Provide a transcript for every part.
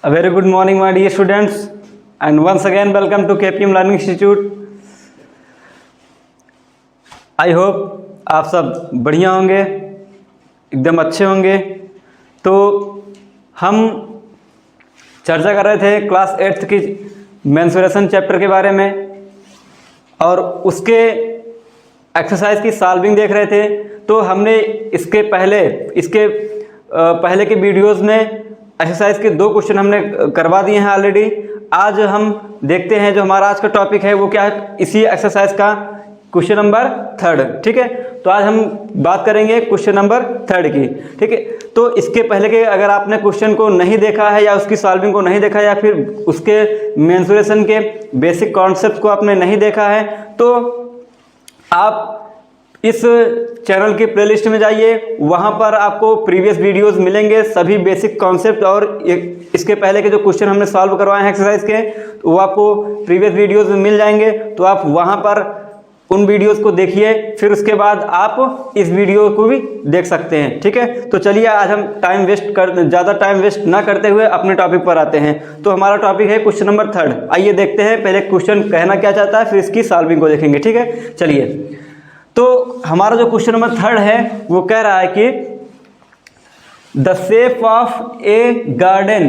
A very good morning, my dear students, and once again welcome to KPM Learning Institute. I hope आप सब बढ़िया होंगे, एकदम अच्छे होंगे। तो हम चर्चा कर रहे थे क्लास 8th की मेंस्ट्रुएशन चैप्टर के बारे में और उसके एक्सरसाइज की सॉल्विंग देख रहे थे। तो हमने इसके पहले के वीडियोस में एक्सरसाइज के 2 क्वेश्चन हमने करवा दिए हैं ऑलरेडी। आज हम देखते हैं जो हमारा आज का टॉपिक है वो क्या है, इसी एक्सरसाइज का क्वेश्चन नंबर 3। ठीक है, तो आज हम बात करेंगे क्वेश्चन नंबर 3 की। ठीक है, तो इसके पहले के अगर आपने क्वेश्चन को नहीं देखा है या उसकी सॉल्विंग को नहीं देखा है या फिर उसके मेंस्ट्रुएशन के बेसिक कॉन्सेप्ट को आपने नहीं देखा है तो आप इस चैनल की प्लेलिस्ट में जाइए, वहाँ पर आपको प्रीवियस वीडियोस मिलेंगे, सभी बेसिक कॉन्सेप्ट और इसके पहले के जो क्वेश्चन हमने सॉल्व करवाए हैं एक्सरसाइज के वो आपको प्रीवियस वीडियोस में मिल जाएंगे। तो आप वहाँ पर उन वीडियोस को देखिए, फिर उसके बाद आप इस वीडियो को भी देख सकते हैं। ठीक है, तो चलिए आज हम ज़्यादा टाइम वेस्ट ना करते हुए अपने टॉपिक पर आते हैं। तो हमारा टॉपिक है क्वेश्चन नंबर 3। आइए देखते हैं पहले क्वेश्चन कहना क्या चाहता है, फिर इसकी सॉल्विंग को देखेंगे। ठीक है, चलिए। तो हमारा जो क्वेश्चन नंबर 3 है वो कह रहा है कि the shape of a garden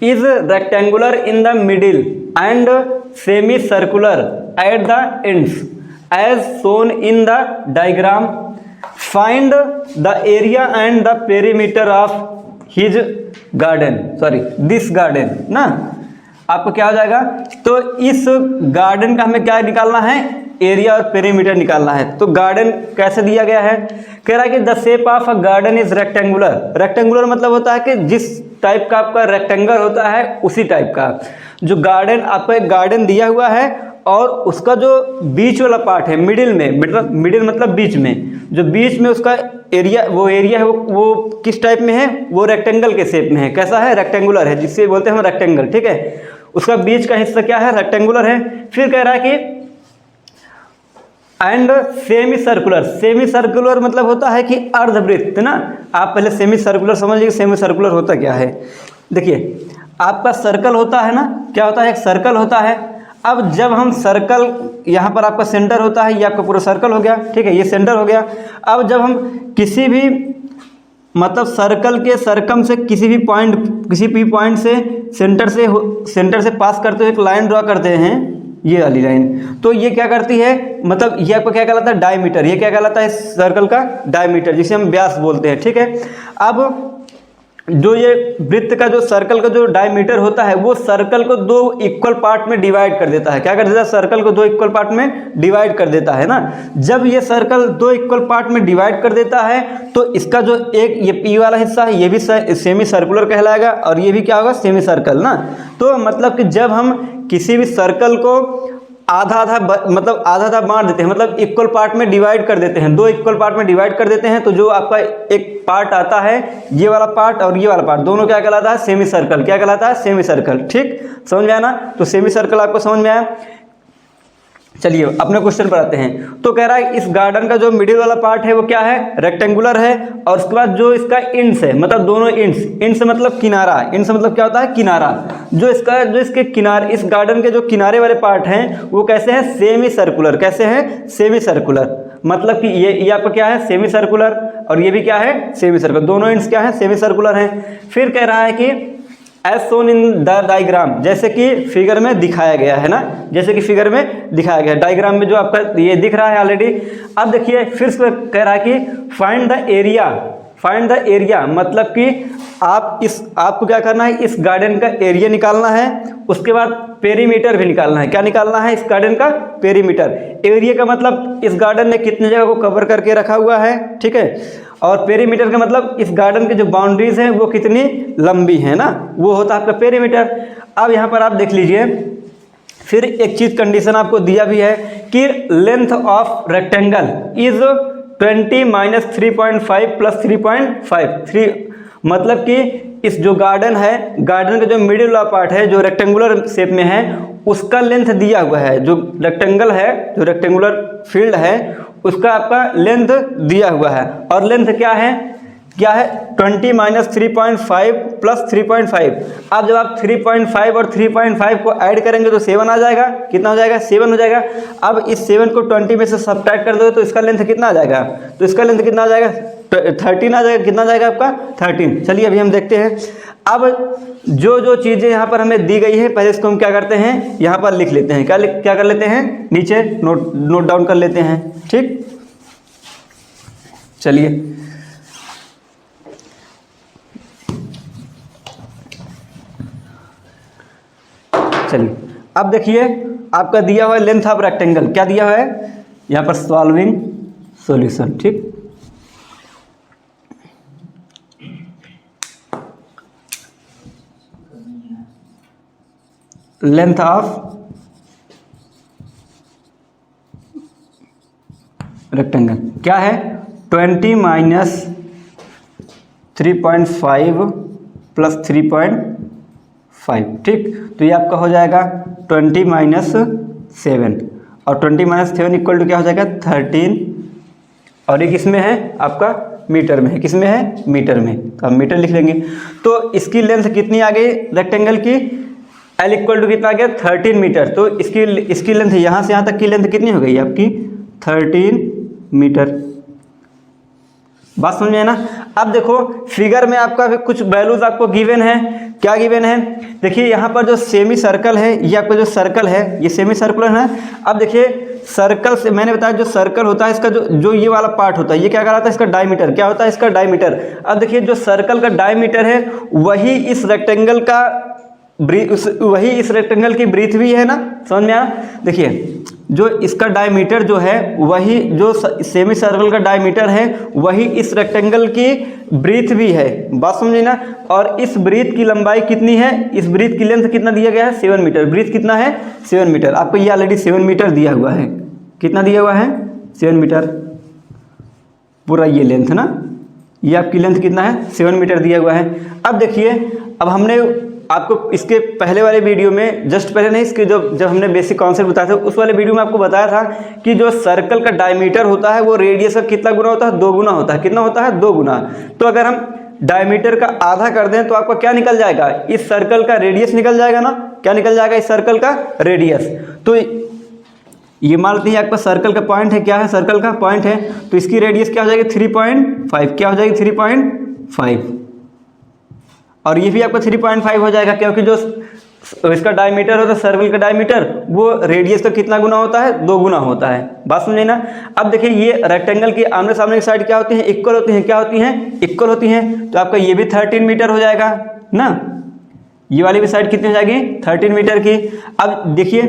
is rectangular in the middle and semi circular at the ends as shown in the diagram. Find the area and the perimeter of his garden, this garden ना। आपको क्या हो जाएगा, तो इस garden का हमें क्या निकालना है, एरिया और पेरीमीटर निकालना है। तो गार्डन कैसे दिया गया है, कह रहा है कि the shape of a garden is rectangular. Rectangular मतलब होता है कि जिस टाइप का आपका रेक्टेंगल होता है उसी टाइप का जो गार्डन, आपका एक गार्डन दिया हुआ है और उसका जो बीच वाला पार्ट है मिडिल में, मिडिल मतलब बीच में, जो बीच में उसका एरिया, वो एरिया है वो किस टाइप में है, वो रेक्टेंगल के शेप में है। कैसा है, रेक्टेंगुलर है, जिससे बोलते हैं हम रेक्टेंगल। ठीक है, उसका बीच का हिस्सा क्या है, रेक्टेंगुलर है। फिर कह रहा है कि and semi circular. Semi circular मतलब होता है कि अर्धवृत्त ना। आप पहले सेमी सर्कुलर समझ लीजिए, सेमी सर्कुलर होता क्या है। देखिए, आपका सर्कल होता है ना, क्या होता है, एक सर्कल होता है। अब जब हम सर्कल, यहाँ पर आपका सेंटर होता है, ये आपका पूरा सर्कल हो गया। ठीक है, ये सेंटर हो गया। अब जब हम किसी भी मतलब सर्कल के सरकम से किसी भी पॉइंट से सेंटर से पास करते हुए एक लाइन ड्रॉ करते हैं, ये वाली लाइन, तो ये क्या करती है, मतलब ये आपका क्या कहलाता है, डायमीटर। ये क्या कहलाता है, सर्कल का डायमीटर, जिसे हम व्यास बोलते हैं। ठीक है, अब जो ये वृत्त का, जो सर्कल का जो डायमीटर होता है वो सर्कल को 2 इक्वल पार्ट में डिवाइड कर देता है। क्या कर देता है, सर्कल को 2 इक्वल पार्ट में डिवाइड कर देता है ना। जब ये सर्कल 2 इक्वल पार्ट में डिवाइड कर देता है तो इसका जो एक ये पी वाला हिस्सा है ये भी सेमी सर्कुलर कहलाएगा और ये भी क्या होगा, सेमी सर्कल ना। तो मतलब कि जब हम किसी भी सर्कल को आधा आधा बांट देते हैं, मतलब इक्वल पार्ट में डिवाइड कर देते हैं, 2 इक्वल पार्ट में डिवाइड कर देते हैं, तो जो आपका एक पार्ट आता है, ये वाला पार्ट और ये वाला पार्ट, दोनों क्या कहलाता है, सेमी सर्कल। क्या कहलाता है, सेमी सर्कल। ठीक, समझ में आया ना। तो सेमी सर्कल आपको समझ में आया। चलिए अपने क्वेश्चन पर आते हैं। तो कह रहा है इस गार्डन का जो मिडिल वाला पार्ट है वो क्या है, रेक्टेंगुलर है। और उसके बाद जो इसका इंड्स है, मतलब दोनों इंड्स मतलब किनारा, इंड्स मतलब क्या होता है, किनारा। जो इसके किनारे, इस गार्डन के जो किनारे वाले पार्ट हैं वो कैसे हैं, सेमी सर्कुलर। कैसे हैं, सेमी सर्कुलर। मतलब कि ये आपका क्या है, सेमी सर्कुलर, और ये भी क्या है, सेमी सर्कुलर। दोनों इंड्स क्या है, सेमी सर्कुलर हैं। फिर कह रहा है कि as shown in the diagram, जैसे कि फिगर में दिखाया गया है ना, जैसे कि फिगर में दिखाया गया है, डायग्राम में जो आपका ये दिख रहा है ऑलरेडी। अब देखिए फिर से कह रहा है कि फाइंड द एरिया, मतलब कि आपको क्या करना है, इस गार्डन का एरिया निकालना है। उसके बाद पेरीमीटर भी निकालना है। क्या निकालना है, इस गार्डन का पेरीमीटर। एरिया का मतलब इस गार्डन ने कितने जगह को कवर करके रखा हुआ है। ठीक है, और पेरीमीटर का मतलब इस गार्डन के जो बाउंड्रीज हैं वो कितनी लंबी है ना, वो होता है आपका पेरीमीटर। अब यहाँ पर आप देख लीजिए, फिर एक चीज कंडीशन आपको दिया भी है कि length of rectangle is 20 minus 3.5 plus 3.5। मतलब कि इस जो गार्डन है, गार्डन का जो मिडिल वाला पार्ट है जो रेक्टेंगुलर शेप में है, उसका लेंथ दिया हुआ है। जो रेक्टेंगल है, जो रेक्टेंगुलर फील्ड है, उसका आपका लेंथ दिया हुआ है। और लेंथ क्या है, क्या है 20 माइनस 3.5 प्लस 3.5। अब जब आप 3.5 और 3.5 को ऐड करेंगे तो 7 आ जाएगा। कितना हो जाएगा? 7 हो जाएगा। अब इस 7 को 20 में से सब्ट्रैक्ट कर दो तो इसका लेंथ कितना आ जाएगा? तो इसका लेंथ कितना आ जाएगा? 13 आ जाएगा। कितना आ जाएगा आपका? 13। चलिए अभी हम देखते हैं। अब जो चीज़ें यहाँ पर हमें दी गई है पहले इसको हम क्या करते हैं, यहाँ पर लिख लेते हैं। क्या कर लेते हैं? नीचे नोट डाउन कर लेते हैं। ठीक, चलिए अब देखिए आपका दिया हुआ है लेंथ ऑफ रेक्टेंगल। क्या दिया हुआ है यहाँ पर? Solving solution. ठीक, लेंथ ऑफ रेक्टेंगल क्या है? 20 माइनस 3.5 प्लस 3.5। ठीक, तो ये आपका हो जाएगा 20 माइनस 7 और 20 माइनस 7 इक्वल टू क्या हो जाएगा? 13। और ये किस में है? आपका मीटर में है। किस में है? मीटर में। तो हम मीटर लिख लेंगे। तो इसकी लेंथ कितनी आ गई रेक्टेंगल की? L इक्वल टू कितना आ गया? 13 मीटर। तो इसकी लेंथ यहाँ से यहाँ तक की लेंथ कितनी हो गई आपकी? 13 मीटर। बात समझ में है ना? अब देखो फिगर में आपका कुछ वैल्यूज आपको गिवन है। क्या गिवन है? देखिए यहाँ पर जो सेमी सर्कल है, ये आपका जो सर्कल है ये सेमी सर्कुलर है। अब देखिए सर्कल से मैंने बताया जो सर्कल होता है इसका जो ये वाला पार्ट होता है ये क्या कहलाता है? इसका डायमीटर। क्या होता है? इसका डायमीटर। अब देखिए जो सर्कल का डायमीटर है वही इस रेक्टेंगल का वही इस रेक्टेंगल की ब्रीथ भी है ना? समझ में आया? देखिए जो इसका डायमीटर जो है वही जो सेमी सर्कल का डायमीटर है वही इस रेक्टेंगल की ब्रीथ भी है। बात समझे ना? और इस ब्रीथ की लंबाई कितनी है? इस ब्रीथ की लेंथ कितना दिया गया है? 7 मीटर। ब्रीथ कितना है? 7 मीटर। आपको ये ऑलरेडी 7 मीटर दिया हुआ है। कितना दिया हुआ है? 7 मीटर। पूरा ये लेंथ ना, ये आपकी लेंथ कितना है? 7 मीटर दिया हुआ है। अब देखिए अब हमने आपको इसके पहले वाले वीडियो में जस्ट पहले नहीं इसके जब हमने बेसिक कॉन्सेप्ट बताया था उस वाले वीडियो में आपको बताया था कि जो सर्कल का डायमीटर होता है वो रेडियस का कितना गुना होता है? 2 गुना होता है। कितना होता है? 2 गुना। तो अगर हम डायमीटर का आधा कर दें तो आपका क्या निकल जाएगा? इस सर्कल का रेडियस निकल जाएगा ना? क्या निकल जाएगा? इस सर्कल का रेडियस। तो ये मान लेते हैं आपका सर्कल का पॉइंट है। क्या है? सर्कल का पॉइंट है। तो इसकी रेडियस क्या हो जाएगी? 3.5। क्या हो जाएगी? 3.5। और ये भी आपका 3.5 हो जाएगा क्योंकि जो इसका डायमीटर होता है सर्कल का डायमीटर वो रेडियस का कितना गुना होता है? 2 गुना होता है। बात समझे ना? अब देखिए ये रेक्टेंगल की आमने सामने की साइड क्या होती है? इक्वल होती हैं। क्या होती हैं? इक्वल होती हैं। तो आपका ये भी 13 मीटर हो जाएगा ना? ये वाली भी साइड कितनी हो जाएगी? 13 मीटर की। अब देखिए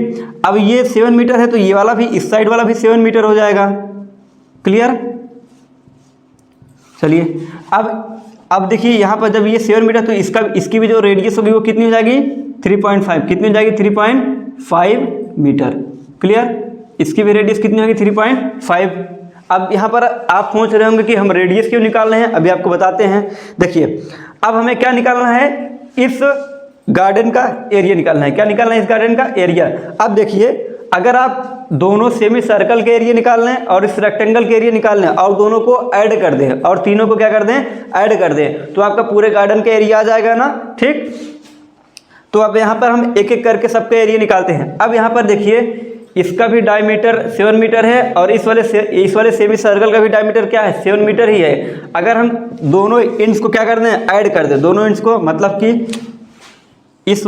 अब ये 7 मीटर है तो ये वाला भी इस साइड वाला भी 7 मीटर हो जाएगा। क्लियर? चलिए अब देखिए यहाँ पर जब ये 7 मीटर तो इसकी भी जो रेडियस होगी वो कितनी हो जाएगी? 3.5। कितनी हो जाएगी? 3.5 मीटर। क्लियर? इसकी भी रेडियस कितनी होगी? 3.5। अब यहाँ पर आप सोच रहे होंगे कि हम रेडियस क्यों निकाल रहे हैं, अभी आपको बताते हैं। देखिए अब हमें क्या निकालना है? इस गार्डन का एरिया निकालना है। क्या निकालना है? इस गार्डन का एरिया। अब देखिए अगर आप दोनों सेमी सर्कल के एरिया निकाल लें और इस रेक्टेंगल के एरिया निकाल लें और दोनों को ऐड कर दें और तीनों को क्या कर दें? ऐड कर दें तो आपका पूरे गार्डन का एरिया आ जाएगा ना? ठीक, तो अब यहाँ पर हम एक एक करके सबका एरिया निकालते हैं। अब यहाँ पर देखिए इसका भी डायमीटर 7 मीटर है और इस वाले सेमी सर्कल का भी डायमीटर क्या है? 7 मीटर ही है। अगर हम दोनों इंच को क्या कर दें? ऐड कर दें। दोनों इंच को मतलब कि इस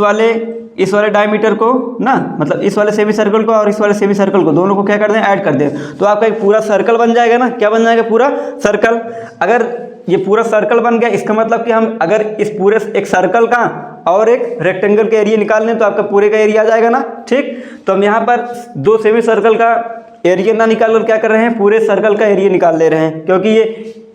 वाले डायमीटर को ना, मतलब इस वाले सेमी सर्कल को और इस वाले सेमी सर्कल को दोनों को क्या कर दें? ऐड कर दें। तो आपका एक पूरा सर्कल बन जाएगा ना? क्या बन जाएगा? पूरा सर्कल। अगर ये पूरा सर्कल बन गया इसका मतलब कि हम अगर इस पूरे एक सर्कल का और एक रेक्टेंगल का एरिया निकाल लें तो आपका पूरे का एरिया आ जाएगा ना? ठीक, तो हम यहाँ पर 2 सेमी सर्कल का एरिया ना निकाल कर क्या कर रहे हैं? पूरे सर्कल का एरिया निकाल ले रहे हैं क्योंकि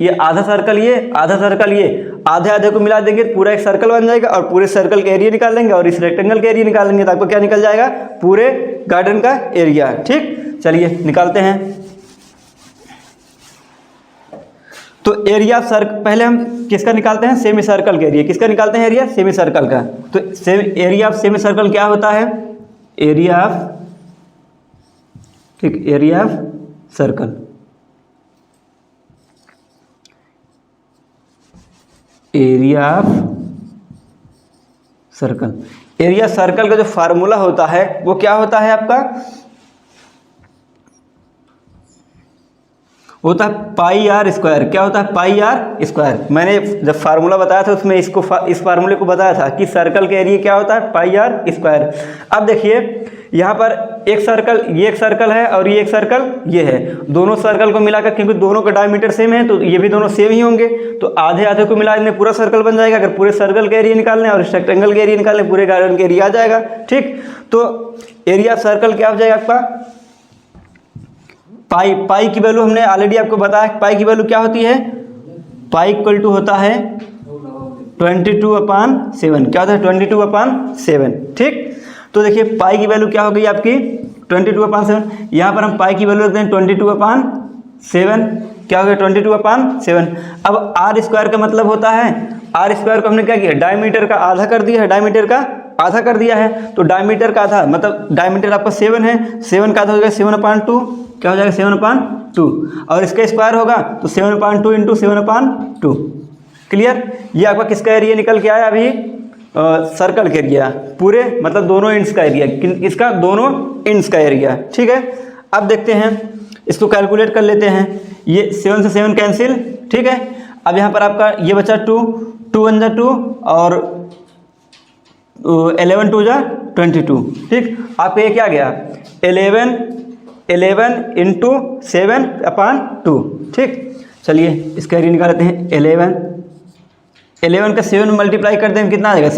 ये आधा सर्कल ये आधा सर्कल ये आधे आधे को मिला देंगे पूरा एक सर्कल बन जाएगा और पूरे सर्कल का एरिया निकाल लेंगे और इस रेक्टेंगल का एरिया निकाल लेंगे तो आपको क्या निकल जाएगा? पूरे गार्डन का एरिया। ठीक, चलिए निकालते हैं। तो एरिया पहले हम किसका निकालते हैं? सेमी सर्कल का एरिया। किसका निकालते हैं? एरिया सेमी सर्कल का। तो एरिया ऑफ सेमी सर्कल क्या होता है? Area of area of circle. Area of circle. Area circle का जो फार्मूला होता है वो क्या होता है आपका, होता है पाई आर स्क्वायर। क्या होता है, पाई आर स्क्वायर। मैंने जब फार्मूला बताया था उसमें इस फार्मूले को बताया था कि सर्कल के एरिया क्या होता है, पाई आर स्क्वायर। अब देखिए यहाँ पर एक सर्कल, ये एक सर्कल है और ये एक सर्कल ये है। दोनों सर्कल को मिलाकर, क्योंकि दोनों का डायमीटर सेम है तो ये भी दोनों सेम ही होंगे, तो आधे आधे को मिलाने पूरा सर्कल बन जाएगा। अगर पूरे सर्कल के एरिया निकालने और इस रेक्टेंगल के एरिया निकालने, पूरे गार्डन के एरिया आ जाएगा। ठीक, तो एरिया सर्कल क्या हो जाएगा आपका, पाई की वैल्यू हमने ऑलरेडी आपको बताया। पाई की वैल्यू क्या होती है, पाई इक्वल टू होता है 22/7। क्या होता है, 22/7। ठीक, तो देखिए पाई की वैल्यू क्या हो गई आपकी 22/7। यहाँ पर हम पाई की वैल्यू रखते हैं 22/7। क्या हो गया, 22/7। अब आर स्क्वायर का मतलब होता है, आर स्क्वायर को हमने क्या किया, डायमीटर का आधा कर दिया है, डायमीटर का आधा कर दिया है। तो डायमीटर का आधा मतलब डायमीटर आपका 7 है, 7 का आधा हो जाएगा 7/2। क्या हो जाएगा, 7/2। और इसका स्क्वायर होगा तो 7/2 इंटू 7/2। क्लियर। ये आपका किसका एरिया निकल के आया अभी, सर्कल के एरिया, पूरे मतलब दोनों इंड्स का एरिया, इसका दोनों इंड्स का एरिया। ठीक है, अब देखते हैं इसको कैलकुलेट कर लेते हैं। ये 7 से 7 कैंसिल। ठीक है, अब यहाँ पर आपका ये बचा 2 1 जा 2 और 11 2 जा 22। ठीक, आपका ये क्या गया 11 इंटू 7/2। ठीक, चलिए इसका एरिया निकाल लेते हैं। 11 का 7 मल्टीप्लाई करते हैं कितना आ जाएगा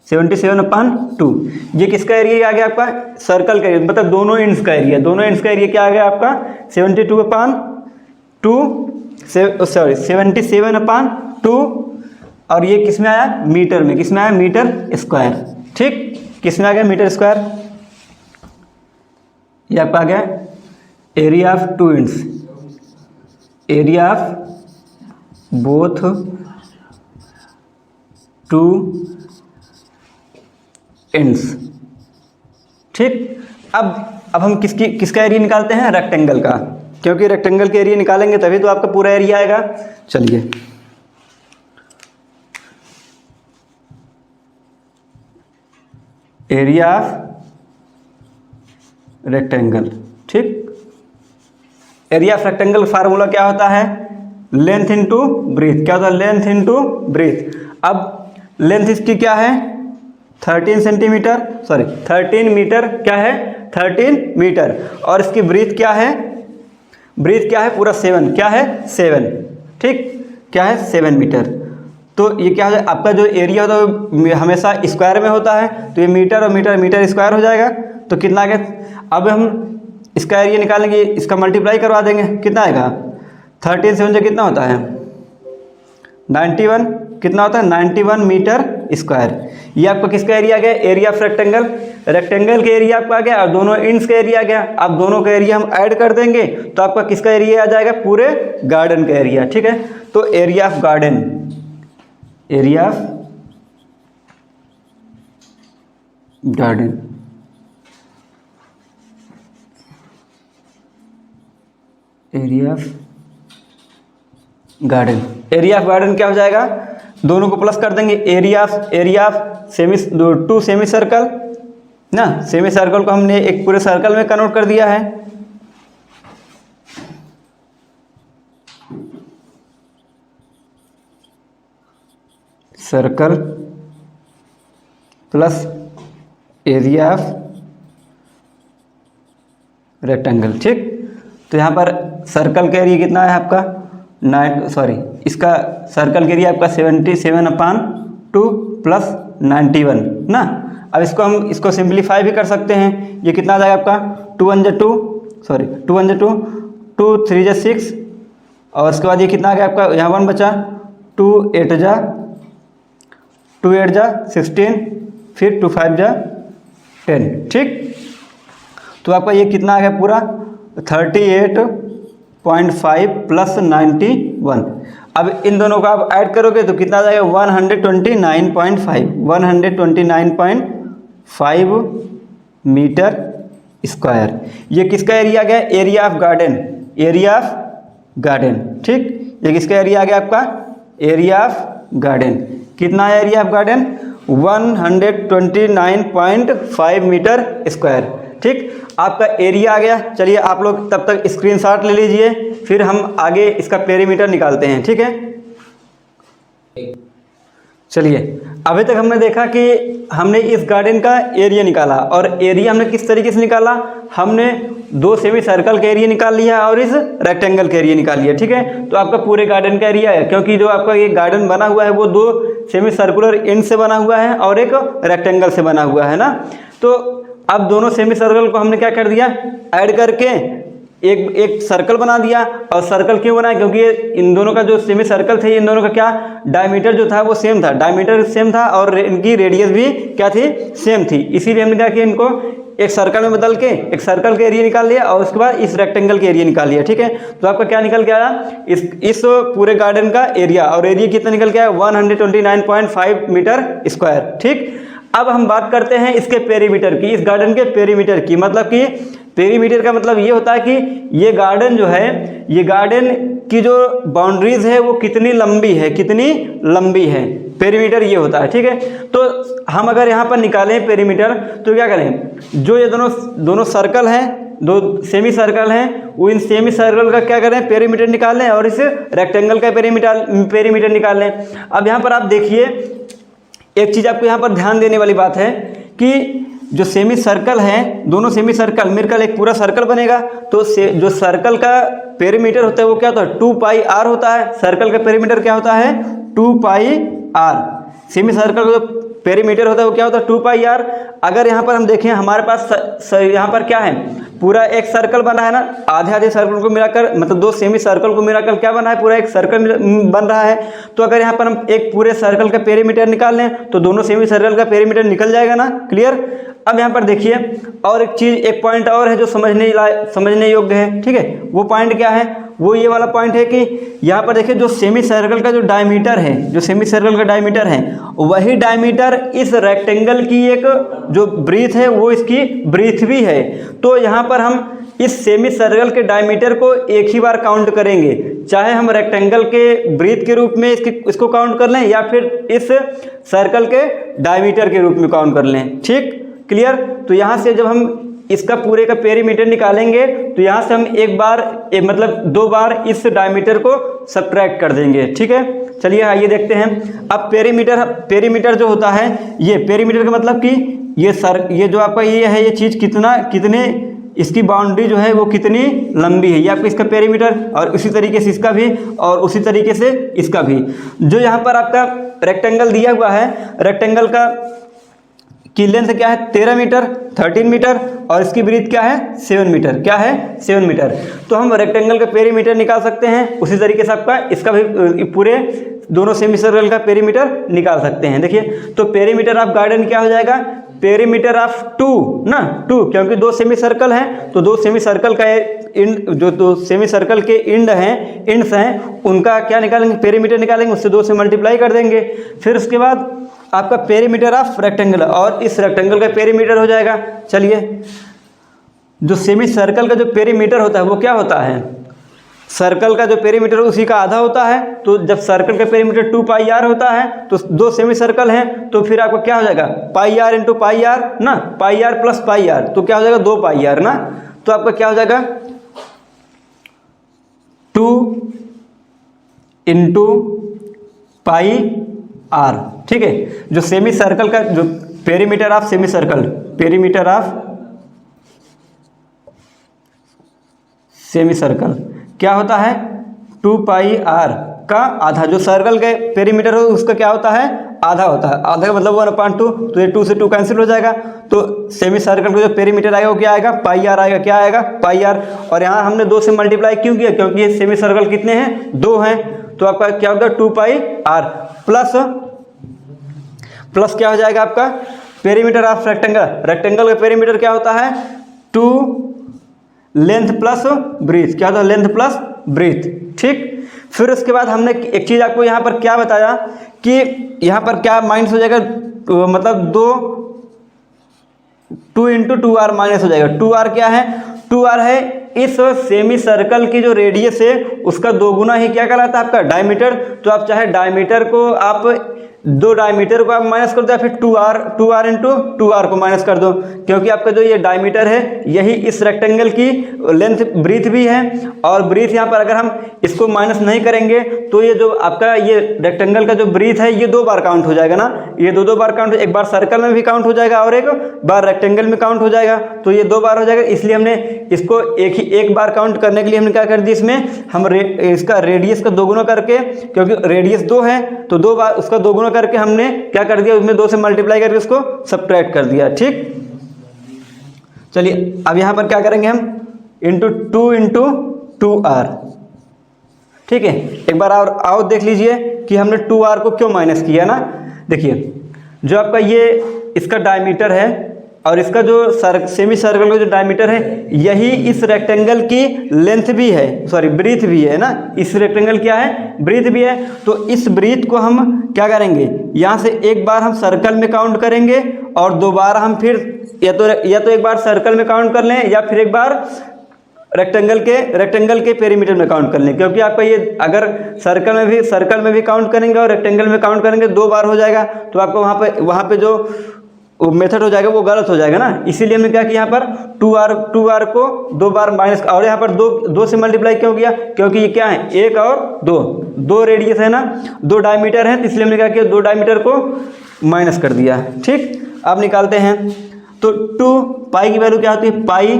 77/2। ये किसका एरिया आ गया आपका, सर्कल का एरिया, मतलब दोनों इंड्स का एरिया। दोनों इंड्स का एरिया क्या आ गया आपका 77/2। और ये किस में आया, मीटर में। किस में आया, मीटर स्क्वायर। ठीक, किस में आ गया, मीटर स्क्वायर। ये आपका आ गया area of two ends, area of both two ends. ठीक, अब हम किसका एरिया निकालते हैं, रेक्टेंगल का, क्योंकि रेक्टेंगल के एरिया निकालेंगे तभी तो आपका पूरा एरिया आएगा। चलिए एरिया ऑफ रेक्टेंगल। ठीक, एरिया ऑफ रेक्टेंगल फार्मूला क्या होता है, लेंथ इनटू ब्रीथ। क्या होता है, लेंथ इनटू ब्रीथ। अब लेंथ इसकी क्या है 13 सेंटीमीटर, सॉरी 13 मीटर। क्या है 13 मीटर। और इसकी ब्रीथ क्या है, ब्रीथ क्या है पूरा 7। क्या है 7। ठीक, क्या है 7 मीटर। तो ये क्या है आपका जो एरिया होता है वो हमेशा स्क्वायर में होता है, तो ये मीटर और मीटर स्क्वायर हो जाएगा। तो कितना आ गया, अब हम इसका एरिया निकालेंगे, इसका मल्टीप्लाई करवा देंगे, कितना आएगा 13 से कितना होता है 91। कितना होता है 91 मीटर स्क्वायर। ये आपका किसका एरिया आ गया, एरिया ऑफ रेक्टेंगल। रेक्टेंगल के एरिया आपका आ गया और दोनों इंड्स का एरिया आ गया। अब दोनों का एरिया हम ऐड कर देंगे तो आपका किसका एरिया आ जाएगा, पूरे गार्डन का एरिया। ठीक है, तो area of garden, area of garden, area of garden. Area of garden क्या हो जाएगा, दोनों को प्लस कर देंगे। Area of two semi circle ना, सेमी सर्कल को हमने एक पूरे सर्कल में कन्वर्ट कर दिया है। Circle plus area of rectangle. ठीक, तो यहाँ पर सर्कल का एरिया कितना है आपका इसका सर्कल के एरिया आपका 77/2 प्लस 91 ना। अब इसको सिंप्लीफाई भी कर सकते हैं। ये कितना आ जाएगा आपका 2 1 जा 2 2 3 जा 6 और उसके बाद ये कितना आ गया आपका, यहाँ 1 बचा, 2 8 जा 16, फिर 2 5 जा 10। ठीक, तो आपका ये कितना आ गया पूरा 38.5 प्लस 91। अब इन दोनों को आप ऐड करोगे तो कितना आ जाएगा 129.5 मीटर स्क्वायर। ये किसका एरिया आ गया, area of garden, area of garden. ठीक, ये किसका एरिया आ गया आपका एरिया ऑफ गार्डन। कितना है area of garden? 129.5 metre square. ठीक, आपका एरिया आ गया। चलिए आप लोग तब तक स्क्रीनशॉट ले लीजिए, फिर हम आगे इसका पेरीमीटर निकालते हैं। ठीक है, चलिए अभी तक हमने देखा कि हमने इस गार्डन का एरिया निकाला, और एरिया हमने किस तरीके से निकाला? हमने दो सेमी सर्कल का एरिया निकाल लिया और इस रेक्टेंगल का एरिया निकाल लिया। ठीक है, तो आपका पूरे गार्डन का एरिया है, क्योंकि जो आपका ये गार्डन बना हुआ है वो दो सेमी सर्कुलर एंड से बना हुआ है और एक रेक्टेंगल से बना हुआ है ना। तो अब दोनों सेमी सर्कल को हमने क्या कर दिया? ऐड करके एक सर्कल बना दिया। और सर्कल क्यों बनाया? क्योंकि इन दोनों का जो सेमी सर्कल थे, इन दोनों का क्या डायमीटर जो था वो सेम था, डायमीटर सेम था और इनकी रेडियस भी क्या थी? सेम थी। इसीलिए हमने क्या किया, इनको एक सर्कल में बदल के एक सर्कल का एरिया निकाल लिया और उसके बाद इस रेक्टेंगल के एरिया निकाल लिया। ठीक है, तो आपका क्या निकल के आया? इस पूरे गार्डन का एरिया, और एरिया कितना निकल के आया? 129.5 मीटर स्क्वायर। ठीक, अब हम बात करते हैं इसके पेरीमीटर की, इस गार्डन के पेरीमीटर की। मतलब कि पेरीमीटर का मतलब ये होता है कि ये गार्डन जो है, ये गार्डन की जो बाउंड्रीज है वो कितनी लंबी है, कितनी लंबी है, पेरीमीटर ये होता है। ठीक है, तो हम अगर यहाँ पर निकालें पेरीमीटर तो क्या करें? जो ये दोनों सर्कल हैं, दो सेमी सर्कल हैं, वो इन सेमी सर्कल का क्या करें? पेरीमीटर निकाल लें और इस रेक्टेंगल का पेरीमीटर निकाल लें। अब यहाँ पर आप देखिए, एक चीज़ आपको यहाँ पर ध्यान देने वाली बात है कि जो सेमी सर्कल है, दोनों सेमी सर्कल मिलकर एक पूरा सर्कल बनेगा। तो जो सर्कल का पेरीमीटर होता है वो क्या होता है? 2 पाई आर होता है। सर्कल का पेरीमीटर क्या होता है? 2 पाई आर। सेमी सर्कल का जो पेरीमीटर होता है वो क्या होता है? 2 पाई आर। अगर यहाँ पर हम देखें, हमारे पास यहाँ पर क्या है? पूरा एक सर्कल बना है ना, आधे सर्कल को मिलाकर, मतलब दो सेमी सर्कल को मिलाकर क्या बना है? पूरा एक सर्कल बन रहा है। तो अगर यहाँ पर हम एक पूरे सर्कल का पेरीमीटर निकाल लें तो दोनों सेमी सर्कल का पेरीमीटर निकल जाएगा ना। क्लियर? अब यहाँ पर देखिए, और एक चीज़, एक पॉइंट और है जो समझने योग्य है। ठीक है, वो पॉइंट क्या है? वो ये वाला पॉइंट है कि यहाँ पर देखिए, जो सेमी सर्कल का जो डायमीटर है, जो सेमी सर्कल का डायमीटर है, वही डायमीटर इस रेक्टेंगल की एक जो ब्रीथ है वो इसकी ब्रीथ भी है। तो यहाँ पर हम इस सेमी सर्कल के डायमीटर को एक ही बार काउंट करेंगे, चाहे हम रेक्टेंगल के ब्रीथ के रूप में इसको काउंट कर लें या फिर इस सर्कल के डायमीटर के रूप में काउंट कर लें। ठीक, क्लियर? तो यहाँ से जब हम इसका पूरे का पेरीमीटर निकालेंगे तो यहाँ से हम मतलब 2 बार इस डायमीटर को सब्ट्रैक्ट कर देंगे। ठीक है, चलिए आइए देखते हैं। अब पेरीमीटर जो होता है, ये पेरीमीटर का मतलब कि ये जो आपका ये है, ये चीज़ कितने इसकी बाउंड्री जो है वो कितनी लंबी है, ये आपका इसका पेरीमीटर, और उसी तरीके से इसका भी, और उसी तरीके से इसका भी। जो यहाँ पर आपका रेक्टेंगल दिया हुआ है, रेक्टेंगल की लेंथ क्या है? 13 मीटर, 13 मीटर, और इसकी ब्रीथ क्या है? 7 मीटर। क्या है? 7 मीटर। तो हम रेक्टेंगल का पेरीमीटर निकाल सकते हैं, उसी तरीके से आपका इसका भी पूरे दोनों सेमी सर्कल का पेरीमीटर निकाल सकते हैं। देखिए, तो पेरीमीटर ऑफ गार्डन क्या हो जाएगा? पेरीमीटर ऑफ 2 ना, 2, क्योंकि दो सेमी सर्कल हैं, तो दो सेमी सर्कल का इंड, जो दो सेमी सर्कल के इंड्स हैं, उनका क्या निकालेंगे? पेरीमीटर निकालेंगे, उससे 2 से मल्टीप्लाई कर देंगे। फिर उसके बाद आपका पेरीमीटर ऑफ रेक्टेंगल, और इस रेक्टेंगल का पेरीमीटर हो जाएगा। चलिए, जो सेमी सर्कल का जो पेरीमीटर होता है वो क्या होता है? सर्कल का जो पेरीमीटर उसी का आधा होता है। तो जब सर्कल का पेरीमीटर 2 पाई आर होता है, तो दो सेमी सर्कल हैं, तो फिर आपको क्या हो जाएगा? पाई आर इंटू पाई आर ना, पाई आर प्लस पाई आर, तो क्या हो जाएगा? 2 पाई आर ना। तो आपका क्या हो जाएगा? 2 इंटू पाई आर। ठीक है, जो सेमी सर्कल का जो perimeter of semi circle, perimeter of semi circle क्या होता है? 2 पाई आर का आधा। जो सर्कल के पेरीमीटर हो उसका क्या होता है? आधा होता है। आधा का मतलब 1/2, तो ये 2 से 2 कैंसिल हो जाएगा। तो सेमी सर्कल का जो पेरीमीटर आएगा वो क्या आएगा? पाई आर आएगा। क्या आएगा? पाई आर। और यहाँ हमने 2 से मल्टीप्लाई क्यों किया? क्योंकि ये सेमी सर्कल कितने हैं? 2 हैं। तो आपका क्या होगा? 2 पाई आर प्लस क्या हो जाएगा आपका? Perimeter of rectangle. रेक्टेंगल का पेरीमीटर क्या होता है? 2 लेंथ प्लस ब्रीथ। क्या होता है? Length plus breadth. ठीक, फिर उसके बाद हमने एक चीज़ आपको यहाँ पर क्या बताया कि यहाँ पर क्या माइनस हो जाएगा? मतलब 2 इंटू 2 आर माइनस हो जाएगा। 2 आर क्या है? 2 आर है इस सेमी सर्कल की जो रेडियस है उसका दोगुना ही क्या कहलाता है आपका डायमीटर। तो आप चाहे डायमीटर को आप दो डायमीटर को आप माइनस कर दो या फिर 2r इंटू 2r को माइनस कर दो, क्योंकि आपका जो ये डायमीटर है यही इस रेक्टेंगल की लेंथ ब्रीथ भी है। और ब्रीथ यहाँ पर अगर हम इसको माइनस नहीं करेंगे तो ये जो आपका ये रेक्टेंगल का जो ब्रीथ है ये 2 बार काउंट हो जाएगा ना, ये दो बार काउंट, एक बार सर्कल में भी काउंट हो जाएगा और एक बार रेक्टेंगल में काउंट हो जाएगा, तो ये 2 बार हो जाएगा। इसलिए हमने इसको एक बार काउंट करने के लिए हमने क्या कर दिया, इसमें हम इसका रेडियस का दोगुना करके, क्योंकि रेडियस 2 है तो 2 बार उसका दोगुना करके हमने क्या कर दिया, उसमें 2 से मल्टीप्लाई करके उसको सब्ट्रैक्ट कर दिया। ठीक, चलिए अब यहाँ पर क्या करेंगे हम इंटू 2r। ठीक है, एक बार और आओ देख लीजिए कि हमने 2r को क्यों माइनस किया ना। देखिए जो आपका ये इसका डायमीटर है और इसका जो सेमी सर्कल का जो डायमीटर है यही इस रेक्टेंगल की लेंथ भी है, सॉरी ब्रीथ भी है ना, इस रेक्टेंगल क्या है, ब्रीथ भी है। तो इस ब्रीथ को हम क्या करेंगे, यहाँ से एक बार हम सर्कल में काउंट करेंगे और 2 बार हम फिर या तो एक बार सर्कल में काउंट कर लें या फिर एक बार रेक्टेंगल के पेरीमीटर में काउंट कर लें, क्योंकि आपका ये अगर सर्कल में भी काउंट करेंगे और रेक्टेंगल में काउंट करेंगे 2 बार हो जाएगा, तो आपको वहाँ पे जो मेथड हो जाएगा वो गलत हो जाएगा ना। इसीलिए हमने क्या किया, यहाँ पर 2r को 2 बार माइनस, और यहाँ पर 2 से मल्टीप्लाई क्यों किया, क्योंकि ये क्या है 1 और 2 रेडियस है ना, 2 डायमीटर है, तो इसलिए हमने क्या किया 2 डायमीटर को माइनस कर दिया। ठीक, अब निकालते हैं तो 2 पाई की वैल्यू क्या होती है, पाई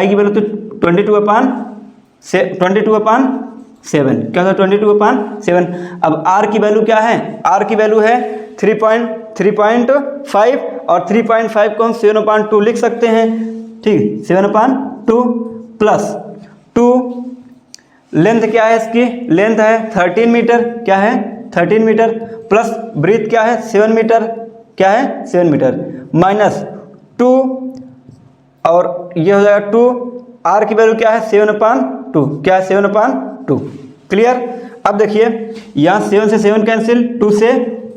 की वैल्यू तो 22/7 क्या होता है 22/7। अब r की वैल्यू क्या है, r की वैल्यू है 3.5 और 3.5 को हम 7/2 लिख सकते हैं। ठीक, 7/2 प्लस 2 लेंथ क्या है, इसकी लेंथ है 13 मीटर, क्या है 13 मीटर, प्लस ब्रीथ क्या है 7 मीटर, क्या है 7 मीटर, माइनस 2 और ये हो जाएगा 2, r की वैल्यू क्या है 7/2, क्या है 7/2। क्लियर। अब देखिए यहाँ 7 से 7 कैंसिल, 2 से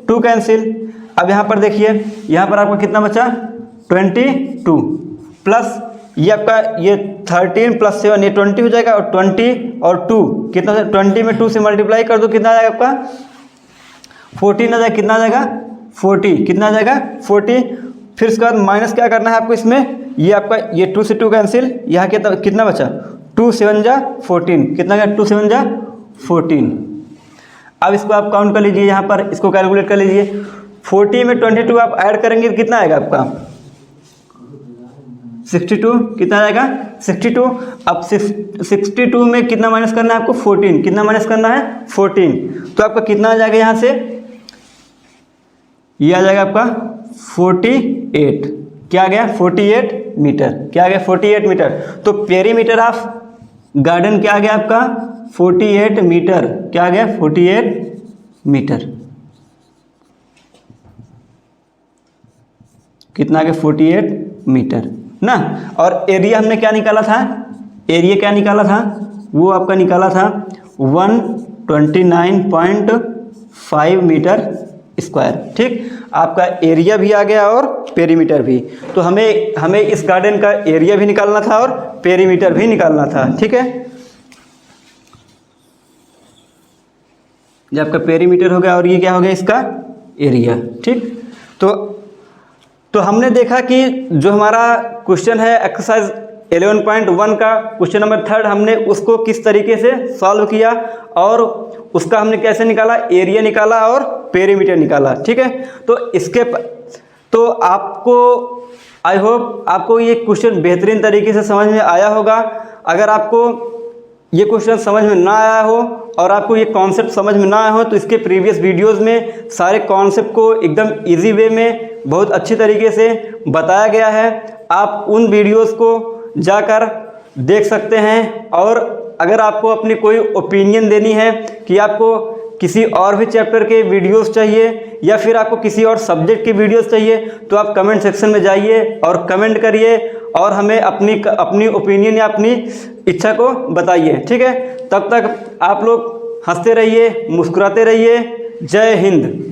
2 कैंसिल। अब यहाँ पर देखिए यहाँ पर आपका कितना बचा 22 प्लस ये आपका ये 13 प्लस 7 ये 20 हो जाएगा, और 20 और 2 कितना, 20 में 2 से मल्टीप्लाई कर दो कितना आ जाएगा आपका 14 आ जाएगा, कितना आ जाएगा 40, कितना आ जाएगा 40। फिर उसके बाद माइनस क्या करना है आपको इसमें, ये आपका ये 2 से 2 कैंसिल, यहाँ कितना बचा 2 7 जा 14, कितना गया 2 7 जा 14। अब इसको आप काउंट कर लीजिए, यहाँ पर इसको कैलकुलेट कर लीजिए, 40 में 22 आप ऐड करेंगे तो कितना आएगा आपका 62, कितना आएगा 62। अब 62 में कितना माइनस करना है आपको 14, कितना माइनस करना है 14, तो आपका कितना आ जाएगा यहाँ से, ये आ जाएगा आपका 48, क्या आ गया 48 मीटर, क्या आ गया 48 मीटर। तो पेरीमीटर ऑफ गार्डन क्या आ गया आपका 48 मीटर, क्या आ गया 48 मीटर, कितना आ गया 48 मीटर ना। और एरिया हमने क्या निकाला था, एरिया क्या निकाला था, वो आपका निकाला था 129.5 मीटर स्क्वायर। ठीक, आपका एरिया भी आ गया और पेरीमीटर भी। तो हमें इस गार्डन का एरिया भी निकालना था और पेरीमीटर भी निकालना था। ठीक है, जब आपका पेरीमीटर हो गया और ये क्या हो गया इसका एरिया। ठीक, तो हमने देखा कि जो हमारा क्वेश्चन है एक्सरसाइज 11.1 का क्वेश्चन नंबर 3 हमने उसको किस तरीके से सॉल्व किया और उसका हमने कैसे निकाला, एरिया निकाला और पेरीमीटर निकाला। ठीक है, तो आपको आई होप आपको ये क्वेश्चन बेहतरीन तरीके से समझ में आया होगा। अगर आपको ये क्वेश्चन समझ में ना आया हो और आपको ये कॉन्सेप्ट समझ में ना आया हो तो इसके प्रीवियस वीडियोस में सारे कॉन्सेप्ट को एकदम इजी वे में बहुत अच्छी तरीके से बताया गया है। आप उन वीडियोस को जाकर देख सकते हैं। और अगर आपको अपनी कोई ओपिनियन देनी है कि आपको किसी और भी चैप्टर के वीडियोस चाहिए या फिर आपको किसी और सब्जेक्ट के वीडियोस चाहिए तो आप कमेंट सेक्शन में जाइए और कमेंट करिए और हमें अपनी ओपिनियन या अपनी इच्छा को बताइए। ठीक है, तब तक आप लोग हंसते रहिए, मुस्कुराते रहिए। जय हिंद।